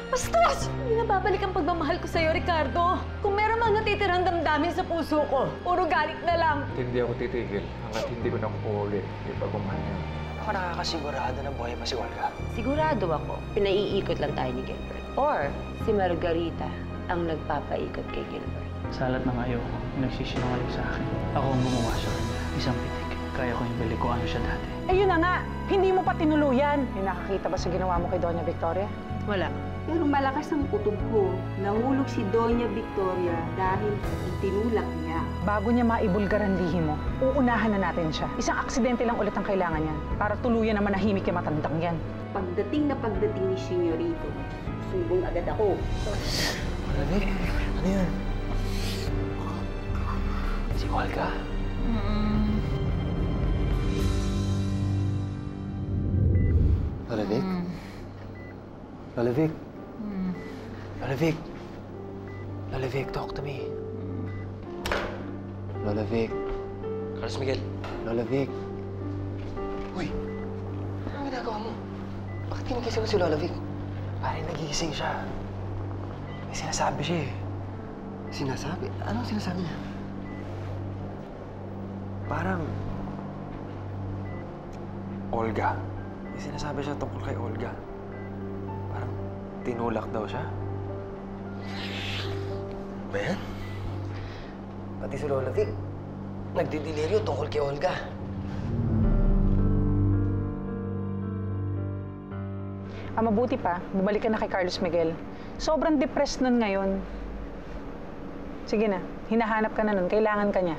Bastos! Hindi na babalik ang pagmamahal ko sa'yo, Ricardo. Kung meron mga natitirang damdamin sa puso ko, puro galit na lang. Hindi ako titigil hanggat hindi ko nakukuha ulit yung pagmamahal niya. Ako nakakasigurado na buhay pa si Olga. Sigurado ako, pinaiikot lang tayo ni Gilbert. Or si Margarita ang nagpapaikot kay Gilbert. Sa lahat ng ayaw ko, nagsisinungaling sa akin. Ako ang gumawa sa kanya. Isang pitik. Kaya ko yung balik ko ano siya dati. Eh yun na nga, hindi mo pa tinuluyan. May nakakita ba sa ginawa mo kay Doña Victoria? Wala. Pero malakas ang kutob ko. Nahulog si Doña Victoria dahil itinulak niya. Bago niya maibulgar ang lihim mo, uunahan na natin siya. Isang aksidente lang ulit ang kailangan niya para tuluyan na manahimik yung matandang yan. Pagdating ni Senyorito, sumbong agad ako. Malamig? Ano yun? Si Olga? Lola Vic? Lola Vic? Lola Vic? Lola Vic, talk to me. Lola Vic? Carlos Miguel? Lola Vic? Uy! Anong ginagawa mo? Bakit kinigising mo si Lola Vic? Pare, nagigising siya. May sinasabi siya eh. Sinasabi? Anong sinasabi niya? Parang... Olga. May sinasabi siya tungkol kay Olga. Parang tinulak daw siya. Ba yan? Pati si Lola Vic, nagdidiliryo tungkol kay Olga. Mabuti pa, bumalik ka na kay Carlos Miguel. Sobrang depressed nun ngayon. Sige na, hinahanap ka na nun. Kailangan ka niya.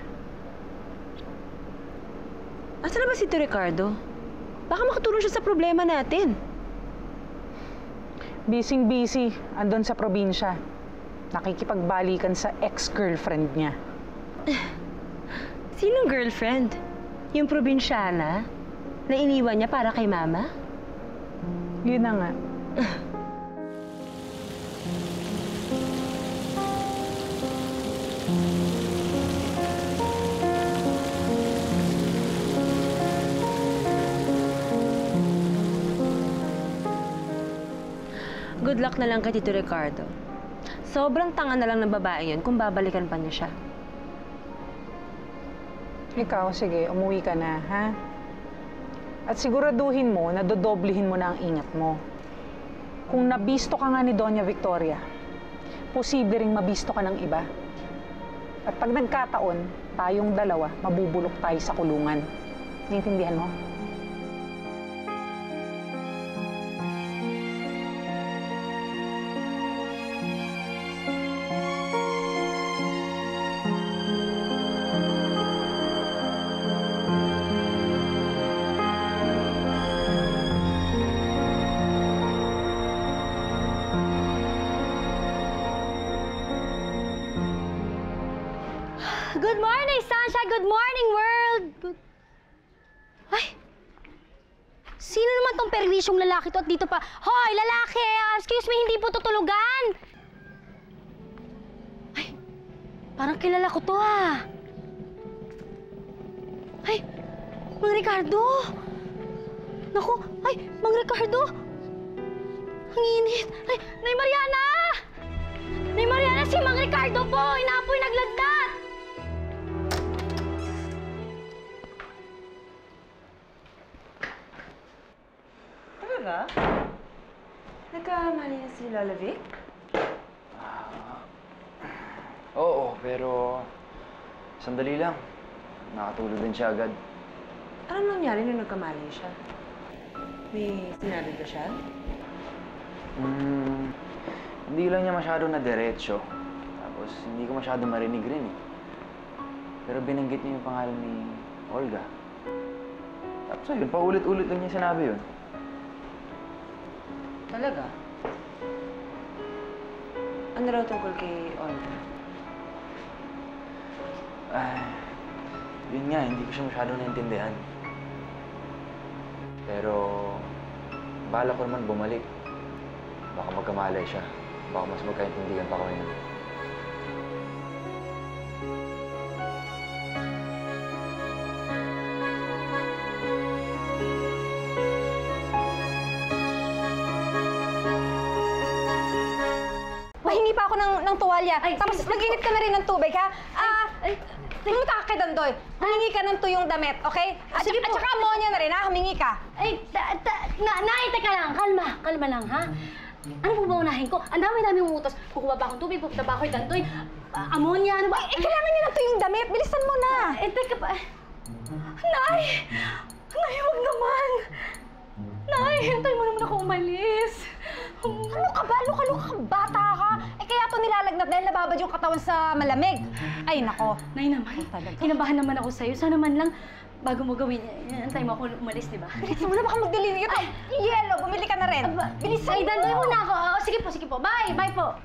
Asan na ba si Ricardo? Baka makatulong siya sa problema natin. Busy-busy, andun sa probinsya. Nakikipagbalikan sa ex-girlfriend niya. Sinong girlfriend? Yung probinsyana? Na iniwan niya para kay Mama? Yun na nga. Good luck na lang kay Tito Ricardo. Sobrang tanga na lang ng babae yun kung babalikan pa niya siya. Ikaw, sige, umuwi ka na, ha? At siguraduhin mo na dodoblihin mo na ang ingat mo. Kung nabisto ka nga ni Doña Victoria, posible ring mabisto ka ng iba. At pag nagkataon, tayong dalawa, mabubulok tayo sa kulungan. Naiintindihan mo? Good morning, sunshine! Good morning, world! Ay! Sino naman tong perwisyong lalaki to at dito pa? Hoy, lalaki! Excuse me, hindi po tutulugan! Ay! Parang kilala ko to, ah! Ay! Mang Ricardo! Naku! Ay! Mang Ricardo! Ang init! Ay! Nay Mariana! Nay Mariana, si Mang Ricardo po! Inaapoy naglagdat! Talaga? Nagkamali na si Lola Vic? Oo, pero... sandali lang. Nakatulog din siya agad. Anong nangyari nung nagkamali siya? May sinabi ba siya? Hindi lang niya masyado na diretsyo. Tapos hindi ko masyado marinig rin eh. Pero binanggit niya yung pangalan ni Olga. Tapos ayun, paulit-ulit lang niya sinabi yun. Talaga? Ano raw tungkol kay Olga? Yun nga, hindi ko siya masyado naintindihan. Pero, bala ko naman bumalik. Baka magkamalay siya. Baka mas magkaintindihan pa kami nun. pa ako ng tuwalya. Tapos mag-init ka na rin ng tubig, ha? Pumunta ka kay Dandoy. Humingi ka ng tuyong damit, okay? At saka ammonia na rin, ha? Humingi ka. Nay, teka lang. Kalma lang, ha? Ano po ba unahin ko? Ang dami-dami umutos. Kukuha ba akong tubig? Pupunta ba ako kay Dandoy? Ammonia, ano ba? Kailangan niya ng tuyong damit. Bilisan mo na. Teka pa. Nay! Nay, wag naman. Nay, hintay mo naman ako umalis. Ano ka ba? Luka-luka ka, bata ka. Kaya ito nilalagnat dahil nababad yung katawan sa malamig. Ay, nako. Nay naman, kinabahan naman ako sa'yo. Sana man lang, bago mo gawin, antay mo ako umalis, di ba? Bilisan mo na, baka mag-deliver ito. Yelo, bumili ka na rin. Bilisan mo. Dandoy muna ako. Sige po. Bye po.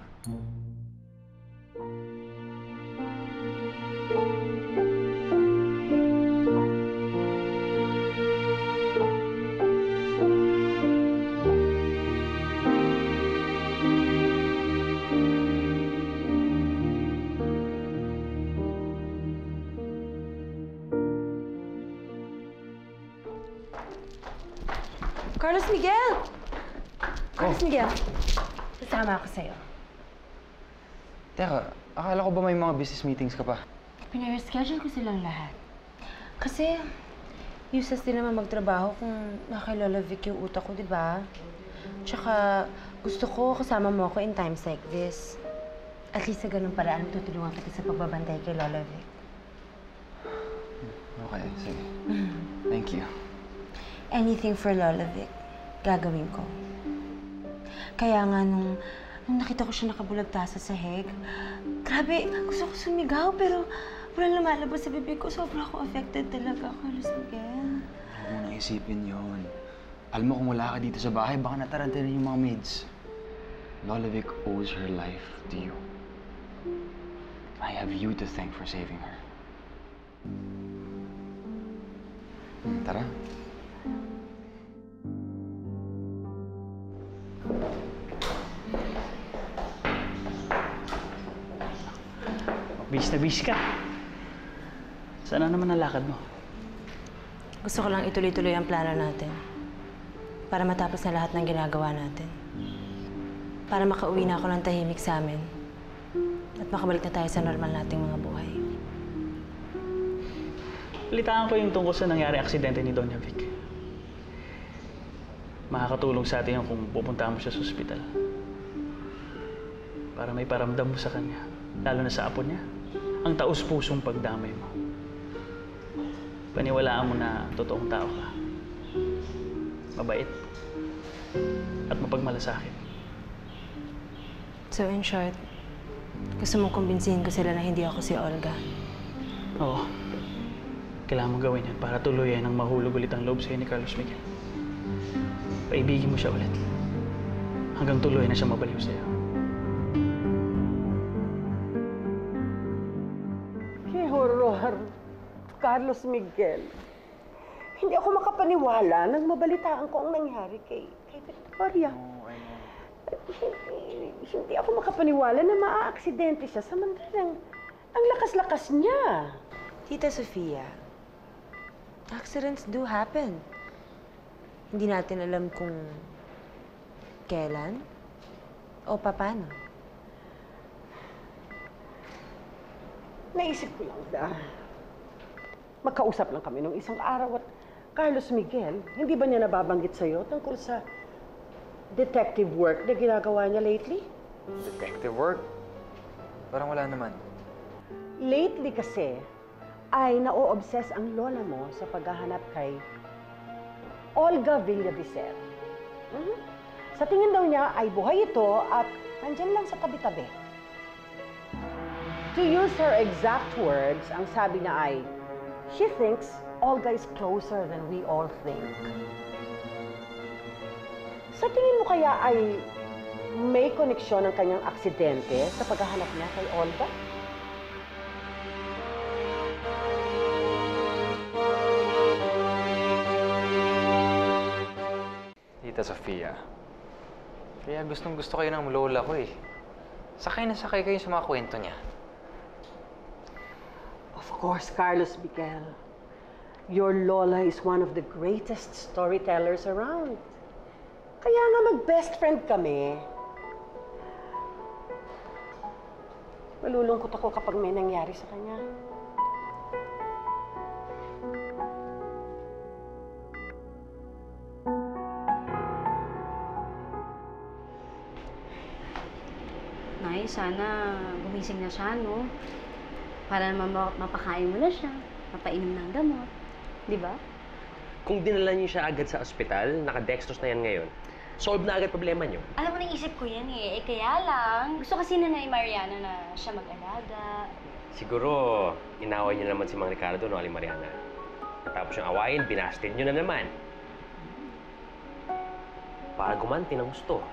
Carlos Miguel! Carlos Miguel, sasama ako sa'yo. Teka, akala ko ba may mga business meetings ka pa? Pinareschedule ko silang lahat. Kasi, useless din naman magtrabaho kung kay Lola Vic yung utak ko, di ba? Tsaka, gusto ko kasama mo ako in times like this. At least sa ganung paraan, tutulungan kita sa pagbabantay kay Lola Vic. Okay, sige. Thank you. Anything for Lola Vic, gagawin ko. Kaya nga nung nakita ko siya nakabulag sa sahig, grabe, gusto ko sumigaw pero walang lumalabas sa bibig ko. Sobra ako affected talaga, Carlos Miguel. Huwag mo nang isipin yun. Alam mo, kung wala ka dito sa bahay, baka nataranta rin yung mga maids. Lola Vic owes her life to you. I have you to thank for saving her. Tara. Bis na bis ka. Sana naman ang lakad mo? Gusto ko lang ituloy-tuloy ang plano natin. Para matapos na lahat ng ginagawa natin. Para makauwi na ako ng tahimik sa amin. At makabalik na tayo sa normal nating mga buhay. Balitaan ko yung tungkol sa nangyari aksidente ni Doña Vic. Makakatulong sa atin yung kung pupunta mo siya sa ospital. Para may paramdam mo sa kanya, lalo na sa apo niya, ang taus-pusong pagdamay mo. Paniwalaan mo na totoong tao ka. Mabait. At mapagmalasakit. So in short, gusto mong kumbinsihin ko sila na hindi ako si Olga? Oo. Kailangan mo gawin yan para tuluyan ang mahulog ulit ang loob sa'yo ni Carlos Miguel. Paibigin mo siya ulit. Hanggang tuloy na siya mabaliw sa'yo. Qué horror, Carlos Miguel. Hindi ako makapaniwala nang mabalitaan ko ang nangyari kay Victoria. Hindi ako makapaniwala na maaaksidente siya samantalang ang lakas-lakas niya. Tita Sofia, accidents do happen. Hindi natin alam kung kailan o paano. Naisip ko lang na magkausap lang kami nung isang araw at Carlos Miguel, hindi ba niya nababanggit sa'yo tungkol sa detective work na ginagawa niya lately? Detective work? Parang wala naman. Lately kasi, ay na-o-obsess ang lola mo sa paghahanap kay Olga Villavicer. Sa tingin daw niya ay buhay ito at nandyan lang sa tabi-tabi. To use her exact words, ang sabi niya ay, she thinks Olga is closer than we all think. Sa tingin mo kaya ay may koneksyon ng kanyang aksidente sa paghahanap niya kay Olga? Tita Sofia, kaya gustong-gusto kayo ng lola ko eh. Sakay na sakay kayo sa mga kwento niya. Of course, Carlos Miguel. Your lola is one of the greatest storytellers around. Kaya nga mag-best friend kami. Malulungkot ako kapag may nangyari sa kanya. Nay, sana gumising na siya, no? Para naman mapakain mo na siya, mapainom ng gamot. Di ba? Kung dinala niyo siya agad sa ospital, naka-dextrose na yan ngayon, solve na agad problema niyo. Alam mo, naisip ko yan eh. Kaya lang, gusto kasi na Nay Mariana na siya mag-alaga. Siguro, inaway niyo naman si Mang Ricardo, no, Aling Mariana. Tapos yung awayin, binasted niyo na naman. Para gumanti ng gusto.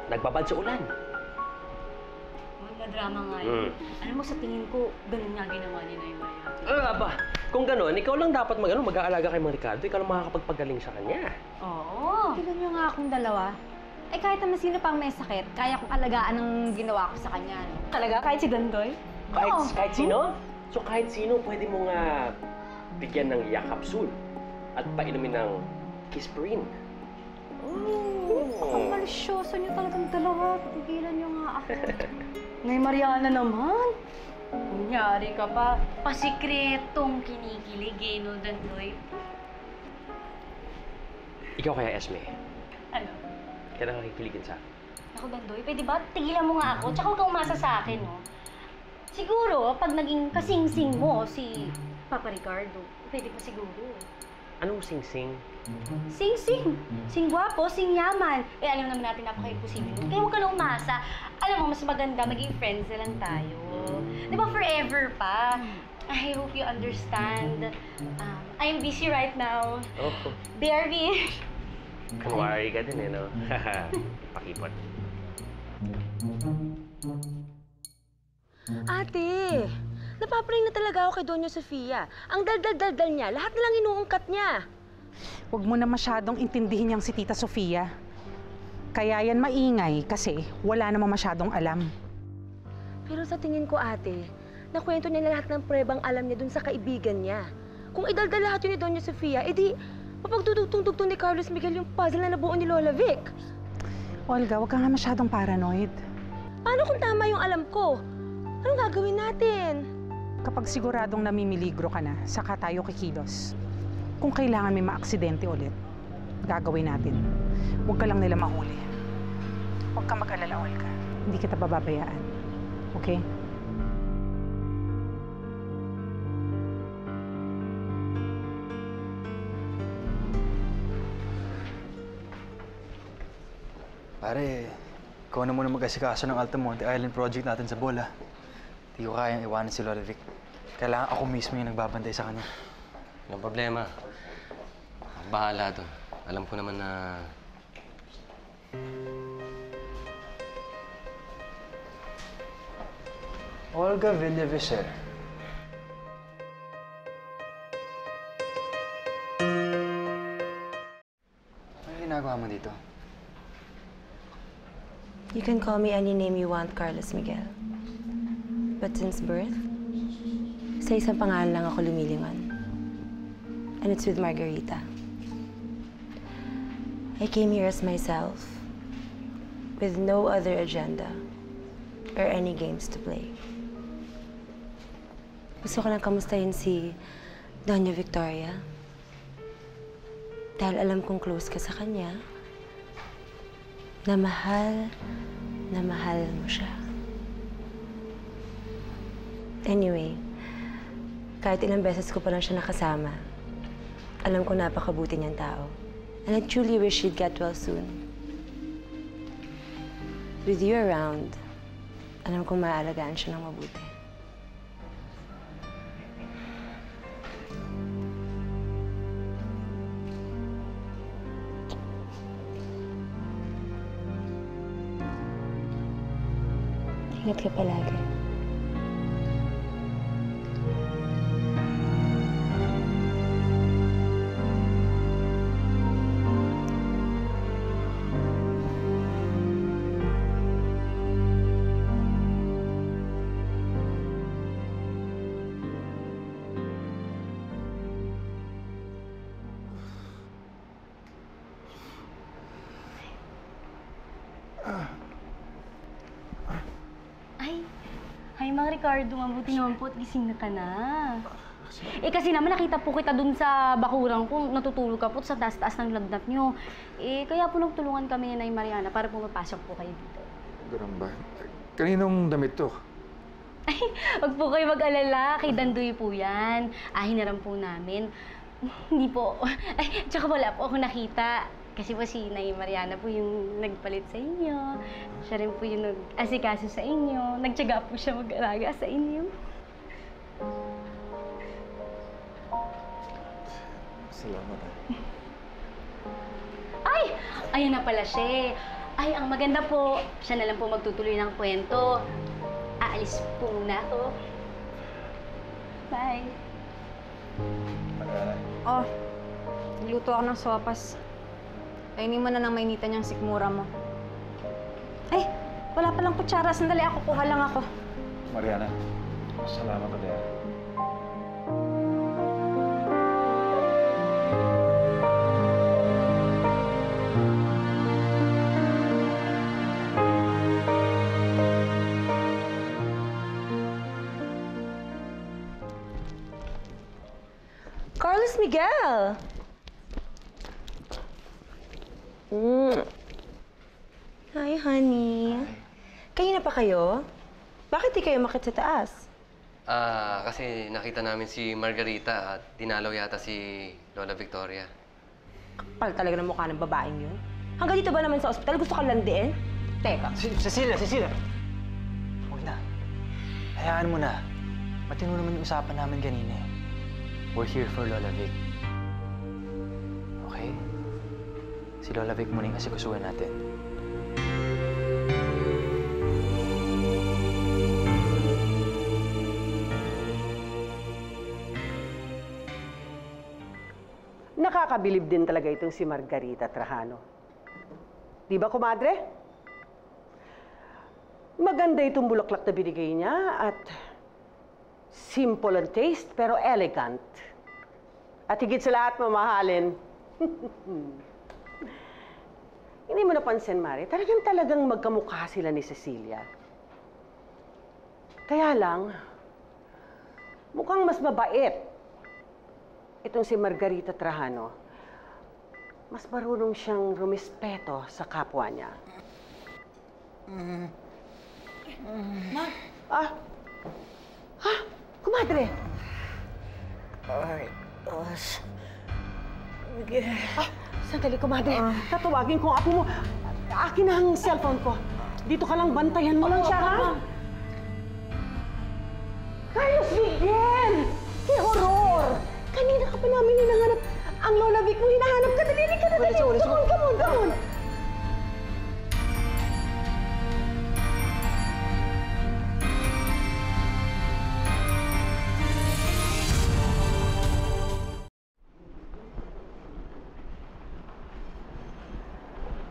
Nagbabad sa ulan. Drama nga yun. Alam mo, sa tingin ko, ganun nga ginawa ni Nay Mariana. Aba, kung gano'n, ikaw lang dapat mag-aalaga kay Mang Ricardo. Ikaw lang makakapagpagaling sa kanya. Oo. Tignan niyo nga akong dalawa. Eh kahit naman sino pang may sakit, kaya kong alagaan ang ginawa ko sa kanya. No? Talaga? Kahit si Dandoy? Kahit sino? So kahit sino, pwede mo nga bigyan ng yakapsul at painumin ng Kisprin. Ang malisyoso niyo talagang dalawa. Tigilan niyo nga ako. Nay Mariana naman. Kunyari ka pa. Pasikretong kinikilig eh, no, Dandoy? Ikaw kaya, Esme? Ano? Kailangan nakikiligin sa akin. Ako, Dandoy, pwede ba? Tigilan mo nga ako. Tsaka huwag kang umasa sa akin, no? Siguro, pag naging kasing-sing mo si Papa Ricardo, pwede pa siguro. Anong sing-sing? Sing-sing. Sing gwapo, sing yaman. Eh, alam naman natin napaka-imposible nun. Kaya huwag ka na umasa. Alam mo, mas maganda maging friends na lang tayo. Di ba forever pa? I hope you understand. I'm busy right now. Oh, BRB. kunwari ka din eh, no? Pakipot. Ate, napapaling na talaga ako kay Doña Sofia. Ang dal-dal-dal-dal niya, lahat na lang inuungkat niya. Huwag mo na masyadong intindihin yang si Tita Sofia. Kaya yan maingay kasi wala namang masyadong alam. Pero sa tingin ko, ate, nakwento niya na lahat ng prebang alam niya dun sa kaibigan niya. Kung idaldal lahat yun ni Doña Sofia, edi mapagdudugtong-dugtong ni Carlos Miguel yung puzzle na nabuo ni Lola Vic. Olga, huwag ka nga masyadong paranoid. Paano kung tama yung alam ko? Anong gagawin natin? Kapag siguradong namimiligro ka na, saka tayo kikilos. Kung kailangan may maaksidente ulit, gagawin natin. Huwag ka lang nila mahuli. Huwag ka mag-alala, Olga. Hindi kita bababayaan. Okay? Pare, ikaw na muna mag-asikaso ng Altamonte Island project natin sa bola. Hindi ko kayang iwanan si Lola Vic. Kailangan ako mismo yung nagbabantay sa kanya. Walang problema. Ako bahala to. Alam ko naman na... Olga Villavicer. Ano ginagawa mo dito? You can call me any name you want, Carlos Miguel. But since birth, sa isang pangalan lang ako lumilingon. And it's with Margarita. I came here as myself, with no other agenda or any games to play. Gusto ko lang kamustahin si Doña Victoria. Dahil alam kong close ka sa kanya, na mahal mo siya. Anyway, kahit ilang beses ko pa lang siya nakasama, alam ko napakabuti niyang tao. And I truly wish she'd get well soon. With you around, alam kong maaalagaan siya ng mabuti. Ingat ka palagi. Ay, Mang Ricardo, mabuti naman po at gising na ka na. Eh kasi naman nakita po kita dun sa bakuran ko, natutulog ka po sa taas-taas ng lagnat nyo. Eh kaya po nagtulungan kami ni Nay Mariana para pumapasok po kayo dito. Ganun ba? Kaninong damit to? Ay, wag po kayo mag-alala. Kay Dandoy po yan. Hinaram po namin. Hindi po. Ay, tsaka wala po ako nakita. Kasi po si Nay Mariana po yung nagpalit sa inyo. Siya rin po yung nag-asikaso sa inyo. Nagtyaga po siya mag-alaga sa inyo. Salamat. Ay! Ayan na pala siya. Ay, ang maganda po, siya na lang po magtutuloy ng kwento. Aalis po muna ako. Bye. Oh, niluto ako ng sopas. Kainin mo na ng mainitan yung sikmura mo. Ay, wala palang kutsara. Sandali, ako kuha lang ako. Mariana, salamat ka din. Carlos Miguel! Hi, honey. Kayo na pa kayo? Bakit di kayo makit sa taas? Kasi nakita namin si Margarita at dinalaw yata si Lola Victoria. Kapal talaga ng mukha ng babaeng yun. Hanggang dito ba naman sa ospital gusto kang landiin? Teka. Cecilia! Huwag na. Hayaan mo na. Matino naman yung usapan namin kanina eh. We're here for Lola Vic. Okay? Si Lola Vic muna yung asikusuhan natin. Nakakabilib din talaga itong si Margarita Trajano. Di ba, kumadre? Maganda itong bulaklak na binigay niya at simple ang taste pero elegant. At higit sa lahat, mamahalin. Hindi mo napansin, Mari, talagang magkamukha sila ni Cecilia. Kaya lang, mukhang mas mabait itong si Margarita Trajano. Mas marunong siyang rumispeto sa kapwa niya. Kumadre! Ay, Sandali, kumadre. Tatawagin ko ang apo mo. Akin na ang cellphone ko. Dito ka lang, bantayan mo lang siya, ha? Carlos Miguel! ¡Qué horror! Kanina ka pa namin hinahanap. Ang Lola Vic mo hinahanap ka. Dali ka na, dali! Come on!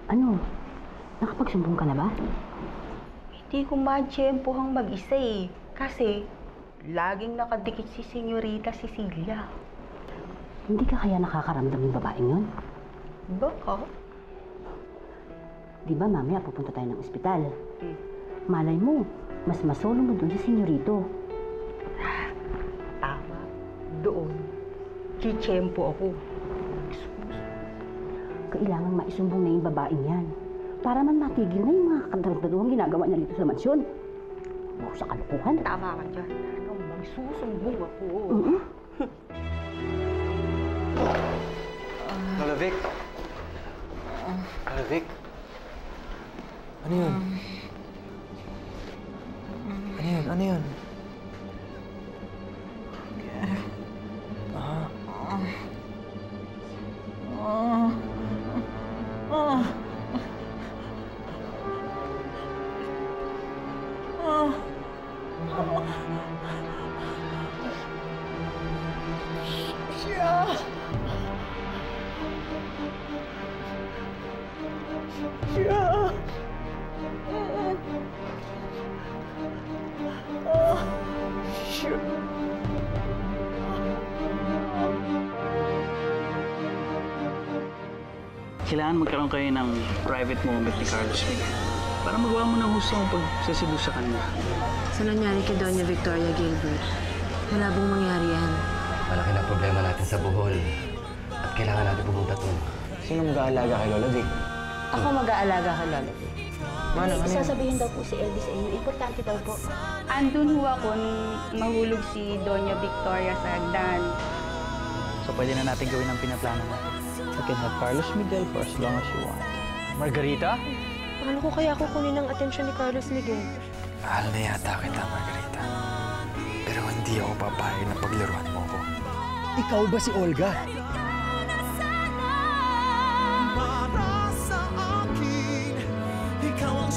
Ano? Nakapagsumbong ka na ba? Hindi ko ma-tiyempohang mag-isa eh. Kasi, laging nakadikit si Senyorita Cecilia. Hindi ka kaya nakakaramdam yung babaeng yun? Baka? Di ba mamaya pupunta tayo ng ospital? Malay mo, mas masolo mo doon sa senyorito. Tama. Doon. Chitsyempo ako. Kailangan maisumbong na yung babaeng yan. Para man matigil na yung mga kadardaduhang ginagawa niya dito sa mansyon. Huwag sa kalukuhan. Tama ka dyan. Magsusumbong ako. Lola Vic! Lola Vic? Ano yun? Ano yun? Kailangan magkaroon kayo ng private moment ni Carlos Miguel. Para magawa mo ng husto ang pagseseduce sa kanya. Sa nangyari kay Doña Victoria Gilbert, malabong mangyari yan. Malaki na problema natin sa Bohol. At kailangan natin pumunta doon. Sino mag-aalaga kay Lola Vic? Ako mag-aalaga kay Lola Vic. Mana, ano yun? Sasabihin daw po si Elvis sa inyo. Importante daw po. Andun ho ako nung mahulog si Doña Victoria sa hagdan. So pwede na natin gawin ang pinaplano natin. You can have Carlos Miguel for as long as you want. Margarita? Paano ko kaya kukunin ang atensyon ni Carlos Miguel? Mahal na yata kita, Margarita. Pero hindi ako papayag na paglaruan mo ko. Ikaw ba si Olga? Para sa akin, ikaw ang